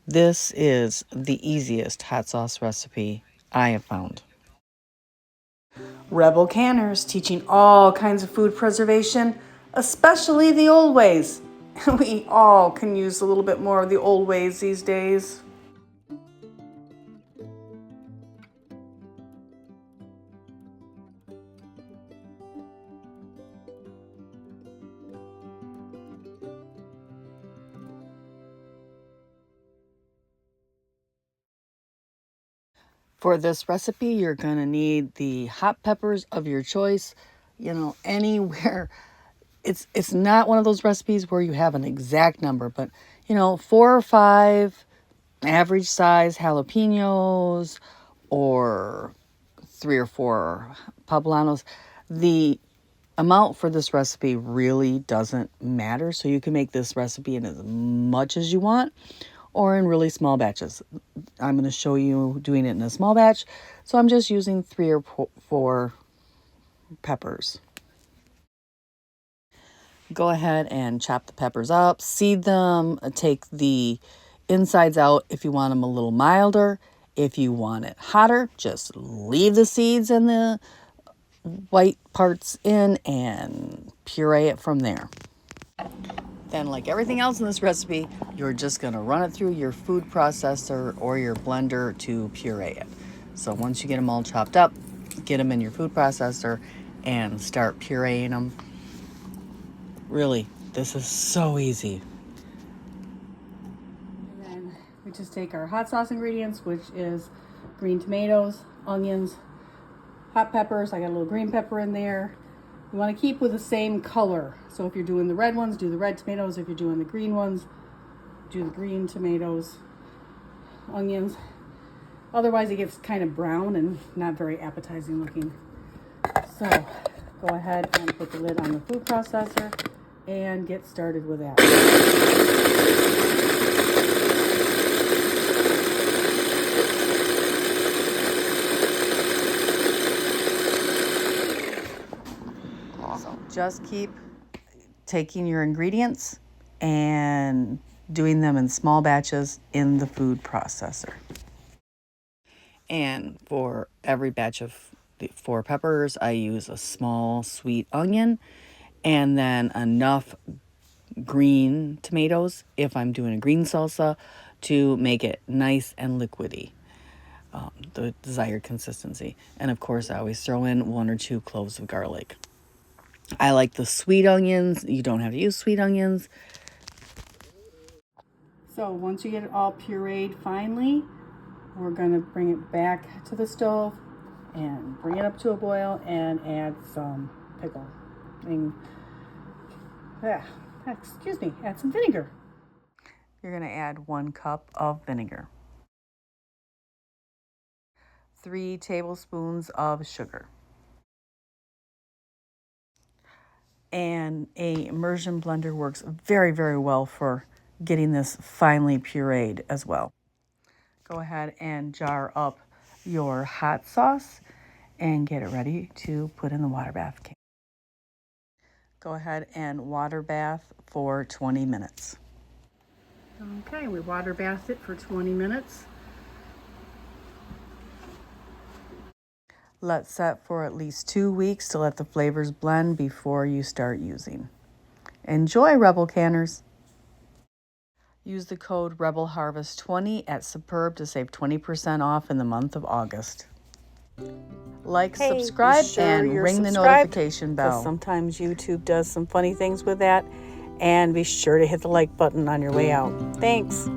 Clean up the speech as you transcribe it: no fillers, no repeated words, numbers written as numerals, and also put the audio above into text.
This is the easiest hot sauce recipe I have found. Rebel Canners teaching all kinds of food preservation, especially the old ways. We all can use a little bit more of the old ways these days. For this recipe, you're going to need the hot peppers of your choice, anywhere. It's not one of those recipes where you have an exact number, but 4 or 5 average size jalapenos or 3 or 4 poblanos. The amount for this recipe really doesn't matter, so you can make this recipe in as much as you want or in really small batches. I'm going to show you doing it in a small batch, so I'm just using 3 or 4 peppers. Go ahead and chop the peppers up, seed them, take the insides out if you want them a little milder. If you want it hotter, just leave the seeds and the white parts in and puree it from there. Then, like everything else in this recipe, you're just going to run it through your food processor or your blender to puree it. So once you get them all chopped up, get them in your food processor and start pureeing them. Really, this is so easy. And then we just take our hot sauce ingredients, which is green tomatoes, onions, hot peppers. I got a little green pepper in there. You want to keep with the same color. So if you're doing the red ones, do the red tomatoes. If you're doing the green ones, do the green tomatoes, onions. Otherwise it gets kind of brown and not very appetizing looking. So go ahead and put the lid on the food processor and get started with that. So just keep taking your ingredients and doing them in small batches in the food processor. And for every batch of the 4 peppers, I use a small sweet onion and then enough green tomatoes, if I'm doing a green salsa, to make it nice and liquidy, the desired consistency. And of course, I always throw in 1 or 2 cloves of garlic. I like the sweet onions. You don't have to use sweet onions. So once you get it all pureed finely, we're going to bring it back to the stove and bring it up to a boil and add some pickle. Add some vinegar. You're going to add 1 cup of vinegar, 3 tablespoons of sugar, and a immersion blender works very, very well for getting this finely pureed as well. Go ahead and jar up your hot sauce and get it ready to put in the water bath can. Go ahead and water bath for 20 minutes. Okay, we water bathed it for 20 minutes. Let set for at least 2 weeks to let the flavors blend before you start using. Enjoy, Rebel Canners! Use the code REBELHARVEST20 at Superb to save 20% off in the month of August. Like, subscribe, and ring the notification bell. Sometimes YouTube does some funny things with that. And be sure to hit the like button on your way out. Thanks.